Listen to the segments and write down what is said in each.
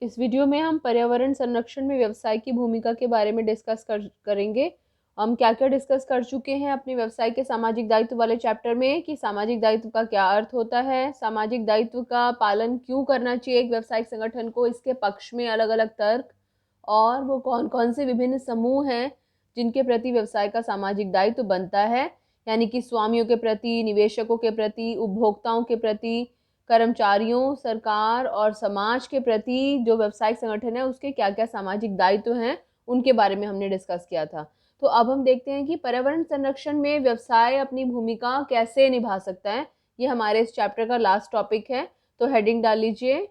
इस वीडियो में हम पर्यावरण संरक्षण में व्यवसाय की भूमिका के बारे में डिस्कस करेंगे। हम क्या क्या डिस्कस कर चुके हैं अपने व्यवसाय के सामाजिक दायित्व वाले चैप्टर में कि सामाजिक दायित्व का क्या अर्थ होता है, सामाजिक दायित्व का पालन क्यों करना चाहिए एक व्यवसायिक संगठन को, इसके पक्ष में अलग अलग तर्क, और वो कौन कौन से विभिन्न समूह हैं जिनके प्रति व्यवसाय का सामाजिक दायित्व बनता है, यानी कि स्वामियों के प्रति, निवेशकों के प्रति, उपभोक्ताओं के प्रति, कर्मचारियों, सरकार और समाज के प्रति जो व्यवसायिक संगठन है उसके क्या क्या सामाजिक दायित्व हैं, उनके बारे में हमने डिस्कस किया था। तो अब हम देखते हैं कि पर्यावरण संरक्षण में व्यवसाय अपनी भूमिका कैसे निभा सकता है। ये हमारे इस चैप्टर का लास्ट टॉपिक है। तो हेडिंग डाल लीजिए,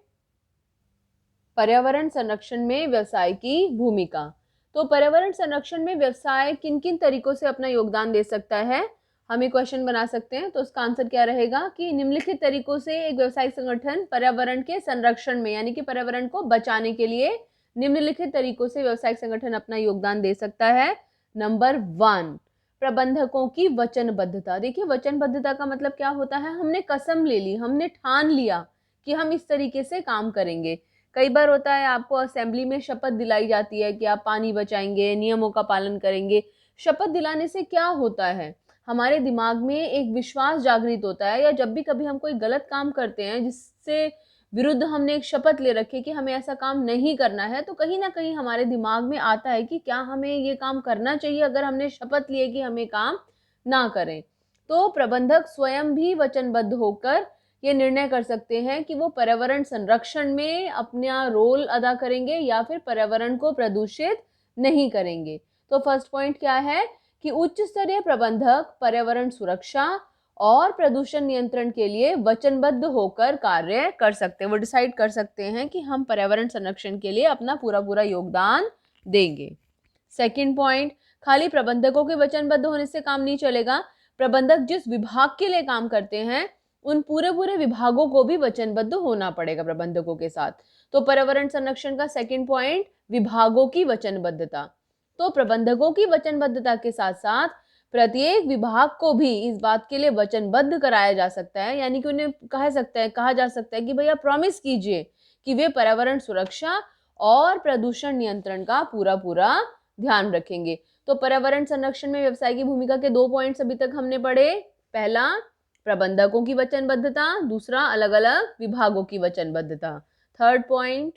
पर्यावरण संरक्षण में व्यवसाय की भूमिका। तो पर्यावरण संरक्षण में व्यवसाय किन किन तरीकों से अपना योगदान दे सकता है, हम एक क्वेश्चन बना सकते हैं। तो उसका आंसर क्या रहेगा कि निम्नलिखित तरीकों से एक व्यवसायिक संगठन पर्यावरण के संरक्षण में, यानी कि पर्यावरण को बचाने के लिए निम्नलिखित तरीकों से व्यवसायिक संगठन अपना योगदान दे सकता है। नंबर 1, प्रबंधकों की वचनबद्धता। देखिए, वचनबद्धता का मतलब क्या होता है, हमने कसम ले ली, हमने ठान लिया कि हम इस तरीके से काम करेंगे। कई बार होता है आपको असेंबली में शपथ दिलाई जाती है कि आप पानी बचाएंगे, नियमों का पालन करेंगे। शपथ दिलाने से क्या होता है, हमारे दिमाग में एक विश्वास जागृत होता है, या जब भी कभी हम कोई गलत काम करते हैं जिससे विरुद्ध हमने एक शपथ ले रखी है कि हमें ऐसा काम नहीं करना है, तो कहीं ना कहीं हमारे दिमाग में आता है कि क्या हमें ये काम करना चाहिए अगर हमने शपथ ली है कि हम ये काम ना करें। तो प्रबंधक स्वयं भी वचनबद्ध होकर ये निर्णय कर सकते हैं कि वो पर्यावरण संरक्षण में अपना रोल अदा करेंगे या फिर पर्यावरण को प्रदूषित नहीं करेंगे। तो फर्स्ट पॉइंट क्या है कि उच्च स्तरीय प्रबंधक पर्यावरण सुरक्षा और प्रदूषण नियंत्रण के लिए वचनबद्ध होकर कार्य कर सकते हैं। वो डिसाइड कर सकते हैं कि हम पर्यावरण संरक्षण के लिए अपना पूरा पूरा योगदान देंगे। सेकंड पॉइंट, खाली प्रबंधकों के वचनबद्ध होने से काम नहीं चलेगा। प्रबंधक जिस विभाग के लिए काम करते हैं उन पूरे पूरे विभागों को भी वचनबद्ध होना पड़ेगा प्रबंधकों के साथ। तो पर्यावरण संरक्षण का सेकंड पॉइंट, विभागों की वचनबद्धता। तो प्रबंधकों की वचनबद्धता के साथ साथ प्रत्येक विभाग को भी इस बात के लिए वचनबद्ध कराया जा सकता है, यानी कि उन्हें कहा जा सकता है कि भैया प्रॉमिस कीजिए कि वे पर्यावरण सुरक्षा और प्रदूषण नियंत्रण का पूरा पूरा ध्यान रखेंगे। तो पर्यावरण संरक्षण में व्यवसाय की भूमिका के 2 पॉइंट्स अभी तक हमने पढ़े। पहला, प्रबंधकों की वचनबद्धता, दूसरा अलग अलग विभागों की वचनबद्धता। थर्ड पॉइंट,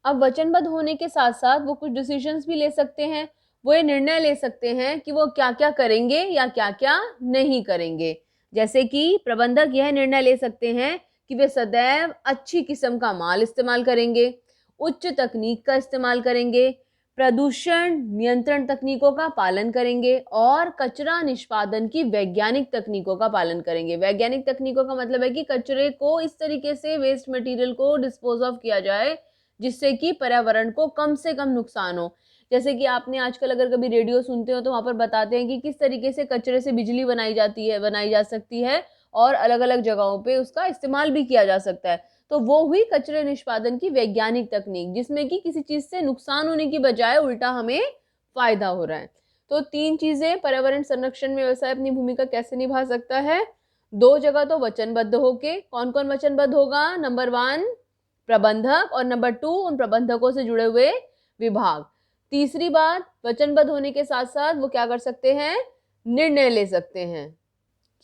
अब वचनबद्ध होने के साथ साथ वो कुछ डिसीजंस भी ले सकते हैं। वो ये निर्णय ले सकते हैं कि वो क्या क्या करेंगे या क्या क्या नहीं करेंगे। जैसे कि प्रबंधक यह निर्णय ले सकते हैं कि वे सदैव अच्छी किस्म का माल इस्तेमाल करेंगे, उच्च तकनीक का इस्तेमाल करेंगे, प्रदूषण नियंत्रण तकनीकों का पालन करेंगे और कचरा निष्पादन की वैज्ञानिक तकनीकों का पालन करेंगे। वैज्ञानिक तकनीकों का मतलब है कि कचरे को इस तरीके से, वेस्ट मटेरियल को डिस्पोज ऑफ किया जाए जिससे कि पर्यावरण को कम से कम नुकसान हो। जैसे कि आपने आजकल अगर कभी रेडियो सुनते हो तो वहां पर बताते हैं कि किस तरीके से कचरे से बिजली बनाई जा सकती है और अलग अलग जगहों पे उसका इस्तेमाल भी किया जा सकता है। तो वो हुई कचरे निष्पादन की वैज्ञानिक तकनीक, जिसमें कि किसी चीज से नुकसान होने की बजाय उल्टा हमें फायदा हो रहा है। तो 3 चीजें पर्यावरण संरक्षण में व्यवसाय अपनी भूमिका कैसे निभा सकता है। 2 जगह तो वचनबद्ध होके, कौन कौन वचनबद्ध होगा, नंबर 1 प्रबंधक और नंबर 2 उन प्रबंधकों से जुड़े हुए विभाग। तीसरी बात, वचनबद्ध होने के साथ साथ वो क्या कर सकते हैं, निर्णय ले सकते हैं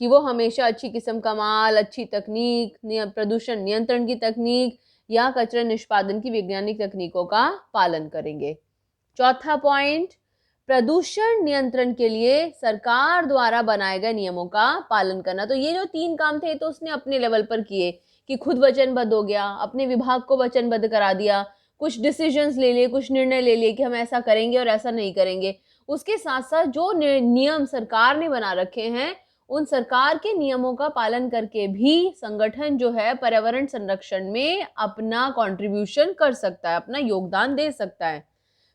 कि वो हमेशा अच्छी किस्म का माल, अच्छी तकनीक, प्रदूषण नियंत्रण की तकनीक या कचरा निष्पादन की वैज्ञानिक तकनीकों का पालन करेंगे। चौथा पॉइंट, प्रदूषण नियंत्रण के लिए सरकार द्वारा बनाए गए नियमों का पालन करना। तो ये जो 3 काम थे तो उसने अपने लेवल पर किए कि खुद वचनबद्ध हो गया, अपने विभाग को वचनबद्ध करा दिया, कुछ डिसीजंस ले लिए, कुछ निर्णय ले लिए कि हम ऐसा करेंगे और ऐसा नहीं करेंगे। उसके साथ साथ जो नियम सरकार ने बना रखे हैं उन सरकार के नियमों का पालन करके भी संगठन जो है पर्यावरण संरक्षण में अपना कंट्रीब्यूशन कर सकता है, अपना योगदान दे सकता है।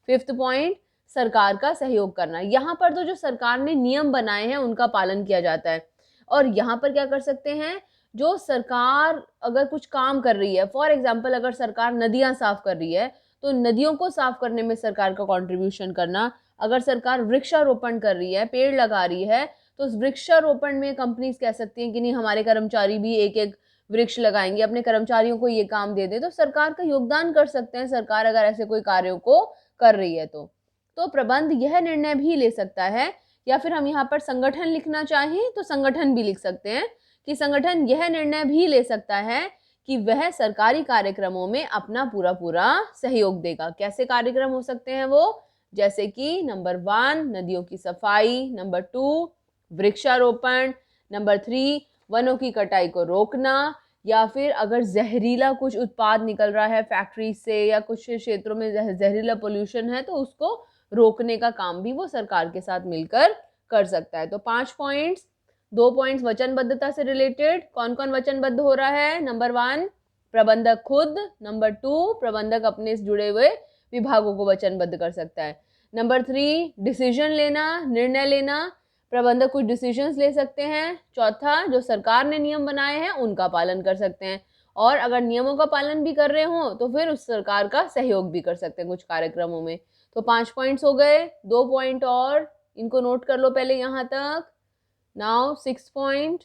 फिफ्थ पॉइंट, सरकार का सहयोग करना। यहाँ पर तो जो सरकार ने नियम बनाए हैं उनका पालन किया जाता है। और यहाँ पर क्या कर सकते हैं, जो सरकार अगर कुछ काम कर रही है, फॉर एग्जाम्पल अगर सरकार नदियां साफ कर रही है तो नदियों को साफ करने में सरकार का कंट्रीब्यूशन करना। अगर सरकार वृक्षारोपण कर रही है, पेड़ लगा रही है, तो उस वृक्षारोपण में कंपनीज कह सकती हैं कि नहीं, हमारे कर्मचारी भी एक एक वृक्ष लगाएंगे, अपने कर्मचारियों को ये काम दे दें, तो सरकार का योगदान कर सकते हैं, सरकार अगर ऐसे कोई कार्यों को कर रही है तो प्रबंध यह निर्णय भी ले सकता है, या फिर हम यहाँ पर संगठन लिखना चाहें तो संगठन भी लिख सकते हैं कि संगठन यह निर्णय भी ले सकता है कि वह सरकारी कार्यक्रमों में अपना पूरा पूरा सहयोग देगा। कैसे कार्यक्रम हो सकते हैं वो? जैसे कि नंबर 1 नदियों की सफाई, नंबर 2 वृक्षारोपण, नंबर 3 वनों की कटाई को रोकना, या फिर अगर जहरीला कुछ उत्पाद निकल रहा है फैक्ट्री से या कुछ क्षेत्रों में जहरीला पोल्यूशन है तो उसको रोकने का काम भी वो सरकार के साथ मिलकर कर सकता है। तो 5 पॉइंट्स, 2 पॉइंट्स वचनबद्धता से रिलेटेड। कौन कौन वचनबद्ध हो रहा है? नंबर 1 प्रबंधक खुद, नंबर 2 प्रबंधक अपने से जुड़े हुए विभागों को वचनबद्ध कर सकता है, नंबर 3 डिसीजन लेना, निर्णय लेना, प्रबंधक कुछ डिसीजंस ले सकते हैं, चौथा जो सरकार ने नियम बनाए हैं उनका पालन कर सकते हैं, और अगर नियमों का पालन भी कर रहे हो तो फिर उस सरकार का सहयोग भी कर सकते हैं कुछ कार्यक्रमों में। तो 5 पॉइंट्स हो गए, 2 पॉइंट और इनको नोट कर लो पहले यहाँ तक। नाउ 6 पॉइंट,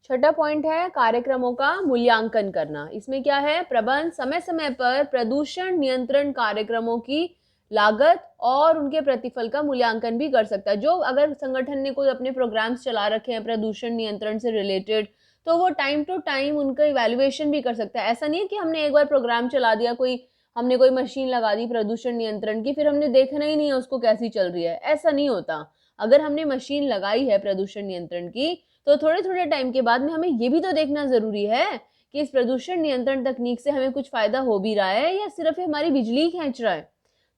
छठा पॉइंट है कार्यक्रमों का मूल्यांकन करना। इसमें क्या है? प्रबंध समय समय पर प्रदूषण नियंत्रण कार्यक्रमों की लागत और उनके प्रतिफल का मूल्यांकन भी कर सकता है। जो अगर संगठन ने कोई अपने प्रोग्राम्स चला रखे हैं प्रदूषण नियंत्रण से रिलेटेड, तो वो टाइम टू टाइम उनका इवैल्यूएशन भी कर सकता है। ऐसा नहीं है कि हमने एक बार प्रोग्राम चला दिया, हमने कोई मशीन लगा दी प्रदूषण नियंत्रण की, फिर हमने देखना ही नहीं है उसको कैसी चल रही है, ऐसा नहीं होता। अगर हमने मशीन लगाई है प्रदूषण नियंत्रण की तो थोड़े थोड़े टाइम के बाद में हमें ये भी तो देखना जरूरी है कि इस प्रदूषण नियंत्रण तकनीक से हमें कुछ फायदा हो भी रहा है या सिर्फ हमारी बिजली खींच रहा है।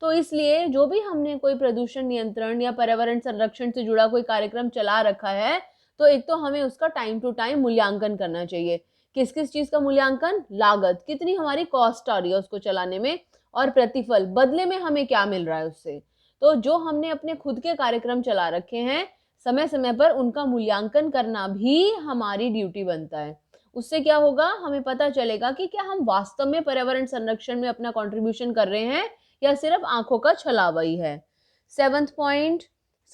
तो इसलिए जो भी हमने कोई प्रदूषण नियंत्रण या पर्यावरण संरक्षण से जुड़ा कोई कार्यक्रम चला रखा है तो एक तो हमें उसका टाइम टू टाइम मूल्यांकन करना चाहिए। किस किस चीज का मूल्यांकन? लागत, कितनी हमारी कॉस्ट आ रही है उसको चलाने में, और प्रतिफल, बदले में हमें क्या मिल रहा है उससे। तो जो हमने अपने खुद के कार्यक्रम चला रखे हैं समय समय पर उनका मूल्यांकन करना भी हमारी ड्यूटी बनता है। उससे क्या होगा? हमें पता चलेगा कि क्या हम वास्तव में पर्यावरण संरक्षण में अपना कंट्रीब्यूशन कर रहे हैं या सिर्फ आंखों का छलावा ही है। 7वां पॉइंट,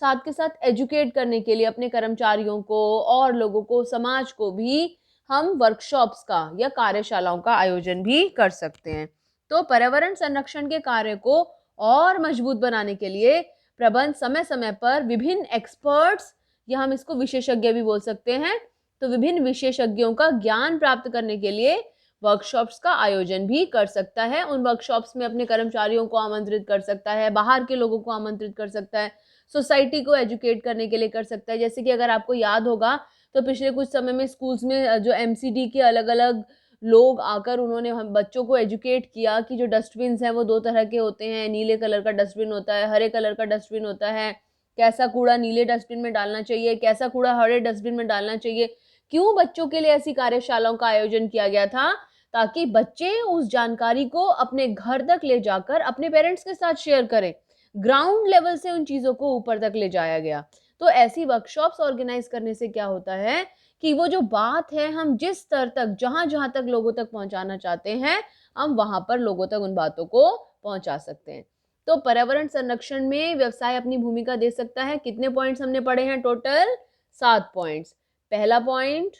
साथ के साथ एजुकेट करने के लिए अपने कर्मचारियों को और लोगों को, समाज को भी हम वर्कशॉप्स का या कार्यशालाओं का आयोजन भी कर सकते हैं। तो पर्यावरण संरक्षण के कार्य को और मजबूत बनाने के लिए प्रबंध समय समय पर विभिन्न एक्सपर्ट्स, या हम इसको विशेषज्ञ भी बोल सकते हैं, तो विभिन्न विशेषज्ञों का ज्ञान प्राप्त करने के लिए वर्कशॉप्स का आयोजन भी कर सकता है। उन वर्कशॉप्स में अपने कर्मचारियों को आमंत्रित कर सकता है, बाहर के लोगों को आमंत्रित कर सकता है, सोसाइटी को एजुकेट करने के लिए कर सकता है। जैसे कि अगर आपको याद होगा तो पिछले कुछ समय में स्कूल्स में जो MCD के अलग अलग लोग आकर उन्होंने हम बच्चों को एजुकेट किया कि जो डस्टबिन हैं वो 2 तरह के होते हैं, नीले कलर का डस्टबिन होता है, हरे कलर का डस्टबिन होता है, कैसा कूड़ा नीले डस्टबिन में डालना चाहिए, कैसा कूड़ा हरे डस्टबिन में डालना चाहिए। क्यों बच्चों के लिए ऐसी कार्यशालाओं का आयोजन किया गया था? ताकि बच्चे उस जानकारी को अपने घर तक ले जाकर अपने पेरेंट्स के साथ शेयर करें। ग्राउंड लेवल से उन चीज़ों को ऊपर तक ले जाया गया। तो ऐसी वर्कशॉप्स ऑर्गेनाइज करने से क्या होता है कि वो जो बात है हम जिस स्तर तक, जहाँ जहाँ तक लोगों तक पहुँचाना चाहते हैं, हम वहाँ पर लोगों तक उन बातों को पहुँचा सकते हैं। तो पर्यावरण संरक्षण में व्यवसाय अपनी भूमिका दे सकता है। कितने पॉइंट्स हमने पढ़े हैं? Total 7 points. पहला पॉइंट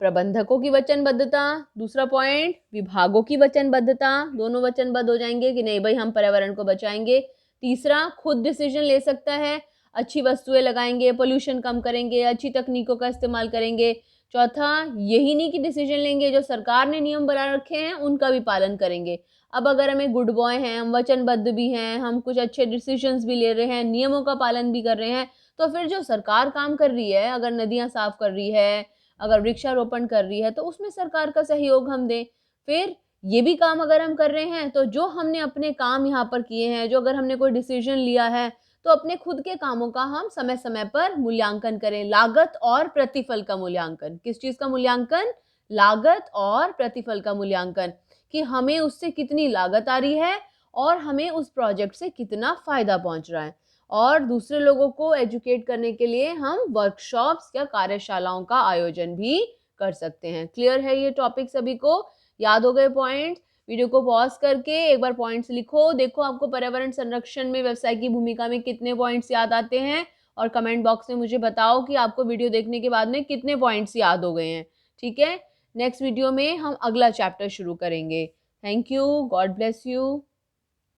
प्रबंधकों की वचनबद्धता, दूसरा पॉइंट विभागों की वचनबद्धता, दोनों वचनबद्ध हो जाएंगे कि नहीं भाई हम पर्यावरण को बचाएंगे। तीसरा खुद डिसीजन ले सकता है, अच्छी वस्तुएं लगाएंगे, पोल्यूशन कम करेंगे, अच्छी तकनीकों का इस्तेमाल करेंगे। चौथा यही नहीं कि डिसीजन लेंगे, जो सरकार ने नियम बना रखे हैं उनका भी पालन करेंगे। अब अगर हमें गुड बॉय हैं, हम वचनबद्ध भी हैं, हम कुछ अच्छे डिसीजंस भी ले रहे हैं, नियमों का पालन भी कर रहे हैं, तो फिर जो सरकार काम कर रही है, अगर नदियाँ साफ कर रही है, अगर वृक्षारोपण कर रही है, तो उसमें सरकार का सहयोग हम दें। फिर ये भी काम अगर हम कर रहे हैं तो जो हमने अपने काम यहाँ पर किए हैं, जो अगर हमने कोई डिसीजन लिया है तो अपने खुद के कामों का हम समय समय पर मूल्यांकन करें। लागत और प्रतिफल का मूल्यांकन। किस चीज का मूल्यांकन? लागत और प्रतिफल का मूल्यांकन, कि हमें उससे कितनी लागत आ रही है और हमें उस प्रोजेक्ट से कितना फायदा पहुंच रहा है। और दूसरे लोगों को एजुकेट करने के लिए हम वर्कशॉप्स या कार्यशालाओं का आयोजन भी कर सकते हैं। क्लियर है ये टॉपिक सभी को? याद हो गए पॉइंट्स? वीडियो को पॉज करके एक बार पॉइंट्स लिखो, देखो आपको पर्यावरण संरक्षण में व्यवसाय की भूमिका में कितने पॉइंट्स याद आते हैं, और कमेंट बॉक्स में मुझे बताओ कि आपको वीडियो देखने के बाद में कितने पॉइंट्स याद हो गए हैं। ठीक है, नेक्स्ट वीडियो में हम अगला चैप्टर शुरू करेंगे। Thank you, God bless you.